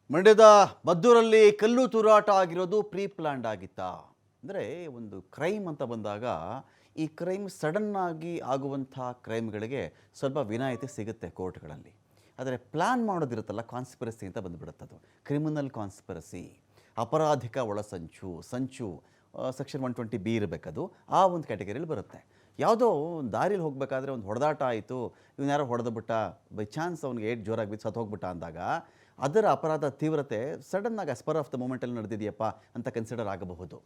ಮಂಡ್ಯದ ಮದ್ದೂರಲ್ಲಿ ಕಲ್ಲು ತೂರಾಟ ಆಗಿರೋದು ಪ್ರೀ ಪ್ಲಾನ್ಡ್ ಆಗಿತ್ತಾ? ಅಂದರೆ ಒಂದು ಕ್ರೈಮ್ ಅಂತ ಬಂದಾಗ ಈ ಕ್ರೈಮ್ ಸಡನ್ ಆಗಿ ಆಗುವಂಥ ಕ್ರೈಮ್ಗಳಿಗೆ ಸ್ವಲ್ಪ ವಿನಾಯಿತಿ ಸಿಗುತ್ತೆ ಕೋರ್ಟ್ಗಳಲ್ಲಿ. ಆದರೆ ಪ್ಲ್ಯಾನ್ ಮಾಡೋದಿರುತ್ತಲ್ಲ, ಕಾನ್ಸ್ಪಿರಸಿ ಅಂತ ಬಂದುಬಿಡುತ್ತದು. ಕ್ರಿಮಿನಲ್ ಕಾನ್ಸ್ಪಿರಸಿ, ಅಪರಾಧಿಕ ಒಳಸಂಚು, ಸಂಚು, ಸೆಕ್ಷನ್ 120B ಇರಬೇಕದು. ಆ ಒಂದು ಕ್ಯಾಟಗರಿಯಲ್ಲಿ ಬರುತ್ತೆ. ಯಾವುದೋ ಒಂದು ದಾರಿಲಿ ಹೋಗಬೇಕಾದ್ರೆ ಒಂದು ಹೊಡೆದಾಟ ಆಯಿತು, ಇವನು ಯಾರೋ ಹೊಡೆದ್ಬಿಟ್ಟ, ಬೈ ಚಾನ್ಸ್ ಅವ್ನಿಗೆ ಏಟ್ ಜೋರಾಗಿ ಬಿದ್ದು ಸತ್ತು ಹೋಗ್ಬಿಟ್ಟ ಅಂದಾಗ ಅದರ ಅಪರಾಧ ತೀವ್ರತೆ ಸಡನ್ನಾಗಿ ಸ್ಪರ್ ಆಫ್ ದ ಮೂಮೆಂಟಲ್ಲಿ ನಡೆದಿದೆಯಪ್ಪ ಅಂತ ಕನ್ಸಿಡರ್ ಆಗಬಹುದು.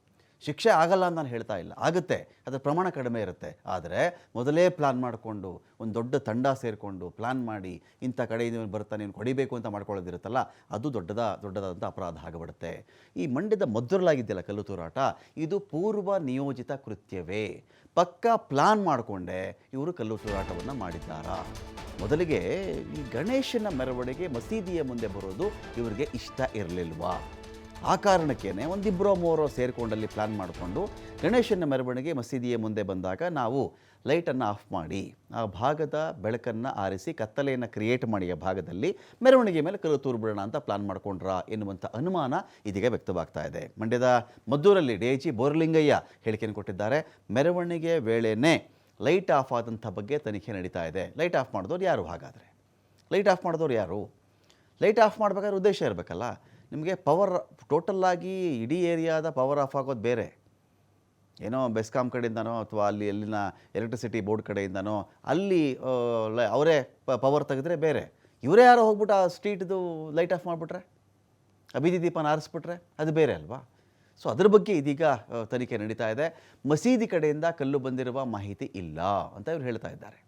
ಶಿಕ್ಷೆ ಆಗಲ್ಲ ಅಂತ ನಾನು ಹೇಳ್ತಾ ಇಲ್ಲ, ಆಗುತ್ತೆ, ಅದರ ಪ್ರಮಾಣ ಕಡಿಮೆ ಇರುತ್ತೆ. ಆದರೆ ಮೊದಲೇ ಪ್ಲ್ಯಾನ್ ಮಾಡಿಕೊಂಡು ಒಂದು ದೊಡ್ಡ ತಂಡ ಸೇರಿಕೊಂಡು ಪ್ಲ್ಯಾನ್ ಮಾಡಿ ಇಂಥ ಕಡೆಯಿಂದ ಇವನು ಬರ್ತಾನೆ, ಇವನು ಹೊಡಿಬೇಕು ಅಂತ ಮಾಡ್ಕೊಳ್ಳೋದಿರುತ್ತಲ್ಲ, ಅದು ದೊಡ್ಡದಾದಂಥ ಅಪರಾಧ ಆಗಿಬಿಡುತ್ತೆ. ಈ ಮಂಡ್ಯದ ಮದ್ದೂರಲ್ಲಾಗಿದೆಯಲ್ಲ ಕಲ್ಲು ತೂರಾಟ, ಇದು ಪೂರ್ವ ನಿಯೋಜಿತ ಕೃತ್ಯವೇ. ಪಕ್ಕಾ ಪ್ಲ್ಯಾನ್ ಮಾಡಿಕೊಂಡೆ ಇವರು ಕಲ್ಲು ತೂರಾಟವನ್ನು ಮಾಡಿದ್ದಾರಾ? ಮೊದಲಿಗೆ ಈ ಗಣೇಶನ ಮೆರವಣಿಗೆ ಮಸೀದಿಯ ಮುಂದೆ ಬರೋದು ಇವರಿಗೆ ಇಷ್ಟ ಇರಲಿಲ್ವಾ? ಆ ಕಾರಣಕ್ಕೇ ಒಂದಿಬ್ಬರೋ ಮೂರೋ ಸೇರಿಕೊಂಡಲ್ಲಿ ಪ್ಲ್ಯಾನ್ ಮಾಡಿಕೊಂಡು ಗಣೇಶನ ಮೆರವಣಿಗೆ ಮಸೀದಿಯ ಮುಂದೆ ಬಂದಾಗ ನಾವು ಲೈಟನ್ನು ಆಫ್ ಮಾಡಿ ಆ ಭಾಗದ ಬೆಳಕನ್ನು ಆರಿಸಿ ಕತ್ತಲೆಯನ್ನು ಕ್ರಿಯೇಟ್ ಮಾಡಿ ಆ ಭಾಗದಲ್ಲಿ ಮೆರವಣಿಗೆ ಮೇಲೆ ಕಲ್ಲು ತೂರು ಅಂತ ಪ್ಲ್ಯಾನ್ ಮಾಡ್ಕೊಂಡ್ರಾ ಎನ್ನುವಂಥ ಅನುಮಾನ ಇದೀಗ ವ್ಯಕ್ತವಾಗ್ತಾ ಇದೆ. ಮಂಡ್ಯದ ಮದ್ದೂರಲ್ಲಿ DIG ಬೋರಲಿಂಗಯ್ಯ ಹೇಳಿಕೆಯನ್ನು ಕೊಟ್ಟಿದ್ದಾರೆ. ಮೆರವಣಿಗೆ ವೇಳೆಯೇ ಲೈಟ್ ಆಫ್ ಆದಂಥ ಬಗ್ಗೆ ತನಿಖೆ ನಡೀತಾ ಇದೆ. ಲೈಟ್ ಆಫ್ ಮಾಡಿದವ್ರು ಯಾರು? ಹಾಗಾದರೆ ಲೈಟ್ ಆಫ್ ಮಾಡಿದವ್ರು ಯಾರು? ಲೈಟ್ ಆಫ್ ಮಾಡಬೇಕಾದ್ರೆ ಉದ್ದೇಶ ಇರಬೇಕಲ್ಲ. ನಿಮಗೆ ಪವರ್ ಟೋಟಲ್ಲಾಗಿ ಇಡೀ ಏರಿಯಾದ ಪವರ್ ಆಫ್ ಆಗೋದು ಬೇರೆ, ಏನೋ ಬೆಸ್ಕಾಂ ಕಡೆಯಿಂದನೋ ಅಥವಾ ಅಲ್ಲಿನ ಎಲೆಕ್ಟ್ರಿಸಿಟಿ ಬೋರ್ಡ್ ಕಡೆಯಿಂದನೋ ಅಲ್ಲಿ ಅವರೇ ಪವರ್ ತೆಗೆದ್ರೆ ಬೇರೆ. ಇವರೇ ಯಾರೋ ಹೋಗ್ಬಿಟ್ಟು ಆ ಸ್ಟ್ರೀಟ್ದು ಲೈಟ್ ಆಫ್ ಮಾಡಿಬಿಟ್ರೆ, ಆ ಬೀದಿ ದೀಪನ ಆರಿಸ್ಬಿಟ್ರೆ ಅದು ಬೇರೆ ಅಲ್ವಾ? ಸೊ ಅದ್ರ ಬಗ್ಗೆ ಇದೀಗ ತನಿಖೆ ನಡೀತಾ ಇದೆ. ಮಸೀದಿ ಕಡೆಯಿಂದ ಕಲ್ಲು ಬಂದಿರುವ ಮಾಹಿತಿ ಇಲ್ಲ ಅಂತ ಇವರು ಹೇಳ್ತಾ ಇದ್ದಾರೆ.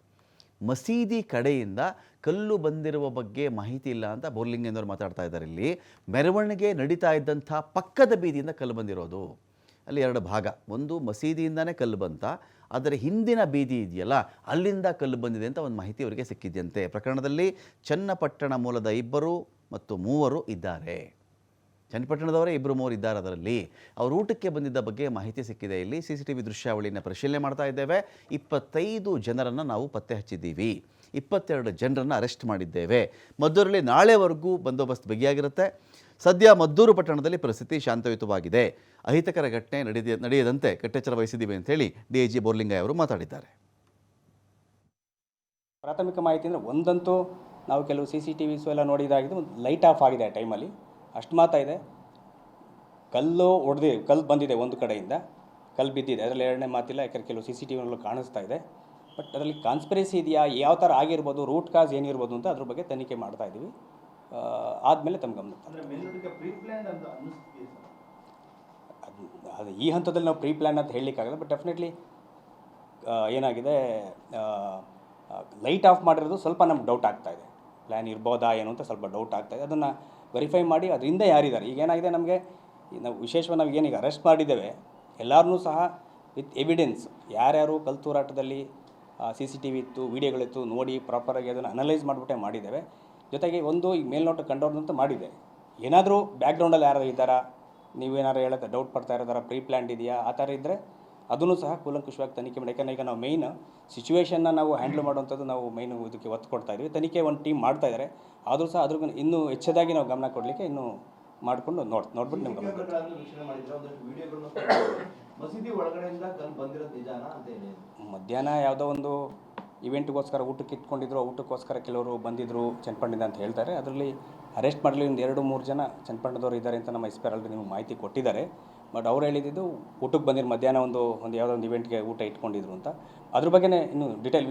ಮಸೀದಿ ಕಡೆಯಿಂದ ಕಲ್ಲು ಬಂದಿರುವ ಬಗ್ಗೆ ಮಾಹಿತಿ ಇಲ್ಲ ಅಂತ ಬೋರ್ಲಿಂಗಯ್ಯನವರು ಮಾತಾಡ್ತಾ ಇದ್ದಾರೆ. ಇಲ್ಲಿ ಮೆರವಣಿಗೆ ನಡೀತಾ ಇದ್ದಂಥ ಪಕ್ಕದ ಬೀದಿಯಿಂದ ಕಲ್ಲು ಬಂದಿರೋದು. ಅಲ್ಲಿ ಎರಡು ಭಾಗ, ಒಂದು ಮಸೀದಿಯಿಂದನೇ ಕಲ್ಲು ಬಂತ, ಅದರ ಹಿಂದಿನ ಬೀದಿ ಇದೆಯಲ್ಲ ಅಲ್ಲಿಂದ ಕಲ್ಲು ಬಂದಿದೆ ಅಂತ ಒಂದು ಮಾಹಿತಿ ಅವರಿಗೆ ಸಿಕ್ಕಿದ್ದಂತೆ. ಪ್ರಕರಣದಲ್ಲಿ ಚನ್ನಪಟ್ಟಣ ಮೂಲದ 2 ಮತ್ತು 3 ಇದ್ದಾರೆ. ಚನ್ನಪಟ್ಟಣದವರೇ 2-3 ಇದ್ದಾರೆ. ಅದರಲ್ಲಿ ಅವರು ಊಟಕ್ಕೆ ಬಂದಿದ್ದ ಬಗ್ಗೆ ಮಾಹಿತಿ ಸಿಕ್ಕಿದೆ. ಇಲ್ಲಿ CCTV ದೃಶ್ಯಾವಳಿಯನ್ನು ಪರಿಶೀಲನೆ ಮಾಡ್ತಾ ಇದ್ದೇವೆ. 25 ಜನರನ್ನು ನಾವು ಪತ್ತೆ ಹಚ್ಚಿದ್ದೀವಿ, 22 ಜನರನ್ನು ಅರೆಸ್ಟ್ ಮಾಡಿದ್ದೇವೆ. ಮದ್ದೂರಲ್ಲಿ ನಾಳೆವರೆಗೂ ಬಂದೋಬಸ್ತ್ ಬಿಗಿಯಾಗಿರುತ್ತೆ. ಸದ್ಯ ಮದ್ದೂರು ಪಟ್ಟಣದಲ್ಲಿ ಪರಿಸ್ಥಿತಿ ಶಾಂತಯುತವಾಗಿದೆ. ಅಹಿತಕರ ಘಟನೆ ನಡೆಯದಂತೆ ಕಟ್ಟೆಚ್ಚರ ವಹಿಸಿದ್ದೀವಿ ಅಂತೇಳಿ DIG ಬೋರ್ಲಿಂಗಯ್ಯ ಅವರು ಮಾತಾಡಿದ್ದಾರೆ. ಪ್ರಾಥಮಿಕ ಮಾಹಿತಿ ಅಂದರೆ ಒಂದಂತೂ ನಾವು ಕೆಲವು CCTVಸು ಎಲ್ಲ ನೋಡಿದಾಗಿದೆ, ಒಂದು ಲೈಟ್ ಆಫ್ ಆಗಿದೆ ಆ ಟೈಮಲ್ಲಿ, ಅಷ್ಟು ಮಾತ್ರ ಇದೆ. ಕಲ್ಲು ಬಂದಿದೆ ಒಂದು ಕಡೆಯಿಂದ, ಕಲ್ಲು ಬಿದ್ದಿದೆ, ಅದರಲ್ಲಿ ಎರಡನೇ ಮಾತಿಲ್ಲ. ಯಾಕಂದರೆ ಕೆಲವು CCTVನಲ್ಲೂ ಕಾಣಿಸ್ತಾ ಇದೆ. ಬಟ್ ಅದರಲ್ಲಿ ಕಾನ್ಸ್ಪಿರಸಿ ಇದೆಯಾ, ಯಾವ ಥರ ಆಗಿರ್ಬೋದು, ರೂಟ್ ಕಾಸ್ ಏನಿರ್ಬೋದು ಅಂತ ಅದ್ರ ಬಗ್ಗೆ ತನಿಖೆ ಮಾಡ್ತಾ ಇದ್ದೀವಿ. ಆದಮೇಲೆ ತಮ್ಮ ಗಮನ ಅದು ಈ ಹಂತದಲ್ಲಿ ನಾವು ಪ್ರೀ ಪ್ಲ್ಯಾನ್ ಅಂತ ಹೇಳಲಿಕ್ಕಾಗಲ್ಲ. ಬಟ್ ಡೆಫಿನೆಟ್ಲಿ ಏನಾಗಿದೆ, ಲೈಟ್ ಆಫ್ ಮಾಡಿರೋದು ಸ್ವಲ್ಪ ನಮ್ಗೆ ಡೌಟ್ ಆಗ್ತಾಯಿದೆ. ಪ್ಲ್ಯಾನ್ ಇರ್ಬೋದಾ ಏನು ಅಂತ ಸ್ವಲ್ಪ ಡೌಟ್ ಆಗ್ತಾಯಿದೆ. ಅದನ್ನು ವೆರಿಫೈ ಮಾಡಿ ಅದರಿಂದ ಯಾರಿದ್ದಾರೆ. ಈಗ ಏನಾಗಿದೆ, ನಮಗೆ ನಾವು ವಿಶೇಷವಾಗಿ ನಾವು ಏನೀಗ ಅರೆಸ್ಟ್ ಮಾಡಿದ್ದೇವೆ, ಎಲ್ಲರನ್ನೂ ಸಹ ವಿತ್ ಎವಿಡೆನ್ಸ್ ಯಾರ್ಯಾರು ಕಲ್ಲು ತೂರಾಟದಲ್ಲಿ CCTV ಇತ್ತು, ವೀಡಿಯೋಗಳಿತ್ತು ನೋಡಿ ಪ್ರಾಪರಾಗಿ ಅದನ್ನು ಅನಲೈಸ್ ಮಾಡಿಬಿಟ್ಟೆ ಮಾಡಿದ್ದೇವೆ. ಜೊತೆಗೆ ಒಂದು ಈಗ ಮೇಲ್ನೋಟ ಕಂಡವ್ರದಂತ ಮಾಡಿದೆ. ಏನಾದರೂ ಬ್ಯಾಕ್ಗ್ರೌಂಡಲ್ಲಿ ಯಾರು ಇದ್ದಾರಾ, ನೀವೇನಾರು ಹೇಳೋದು ಡೌಟ್ ಪಡ್ತಾ ಇರೋದಾರ, ಪ್ರೀ ಪ್ಲ್ಯಾನ್ಡ್ ಇದೆಯಾ, ಆ ಥರ ಇದ್ದರೆ ಅದನ್ನು ಸಹ ಕೂಲಂಕುಷವಾಗಿ ತನಿಖೆ ಮಾಡಿ. ಯಾಕಂದರೆ ಈಗ ನಾವು ಮೇಯ್ನ್ ಸಿಚುವೇಷನ್ನ ನಾವು ಹ್ಯಾಂಡಲ್ ಮಾಡುವಂಥದ್ದು ನಾವು ಮೇಯ್ನು ಇದಕ್ಕೆ ಒತ್ತು ಕೊಡ್ತಾ ಇದ್ದೀವಿ. ತನಿಖೆ ಒಂದು ಟೀಮ್ ಮಾಡ್ತಾ ಇದ್ದಾರೆ. ಆದರೂ ಸಹ ಅದ್ರ ಇನ್ನೂ ಹೆಚ್ಚದಾಗಿ ನಾವು ಗಮನ ಕೊಡಲಿಕ್ಕೆ ಇನ್ನೂ ಮಾಡಿಕೊಂಡು ನೋಡ್ಬಿಟ್ಟು ನಿಮ್ಗೆ ಮಧ್ಯಾಹ್ನ ಯಾವುದೋ ಒಂದು ಇವೆಂಟ್ಗೋಸ್ಕರ ಊಟಕ್ಕೆ ಇಟ್ಕೊಂಡಿದ್ರು, ಊಟಕ್ಕೋಸ್ಕರ ಕೆಲವರು ಬಂದಿದ್ದರು ಚನ್ನಪಟ್ಟಣದಿಂದ ಅಂತ ಹೇಳ್ತಾರೆ. ಅದರಲ್ಲಿ ಅರೆಸ್ಟ್ ಮಾಡಲಿ ಒಂದು 2-3 ಜನ ಚನ್ನಪಟ್ಟಣದವರು ಇದ್ದಾರೆ ಅಂತ ನಮ್ಮ SP ಆಲ್ರೆಡಿ ನಿಮಗೆ ಮಾಹಿತಿ ಕೊಟ್ಟಿದ್ದಾರೆ. ಬಟ್ ಅವ್ರು ಹೇಳಿದ್ದು ಊಟಕ್ಕೆ ಬಂದಿರೋ ಮಧ್ಯಾಹ್ನ ಒಂದು ಯಾವುದೋ ಒಂದು ಇವೆಂಟ್ಗೆ ಊಟ ಇಟ್ಕೊಂಡಿದ್ರು ಅಂತ. ಅದ್ರ ಬಗ್ಗೆ ಇನ್ನೂ ಡೀಟೇಲ್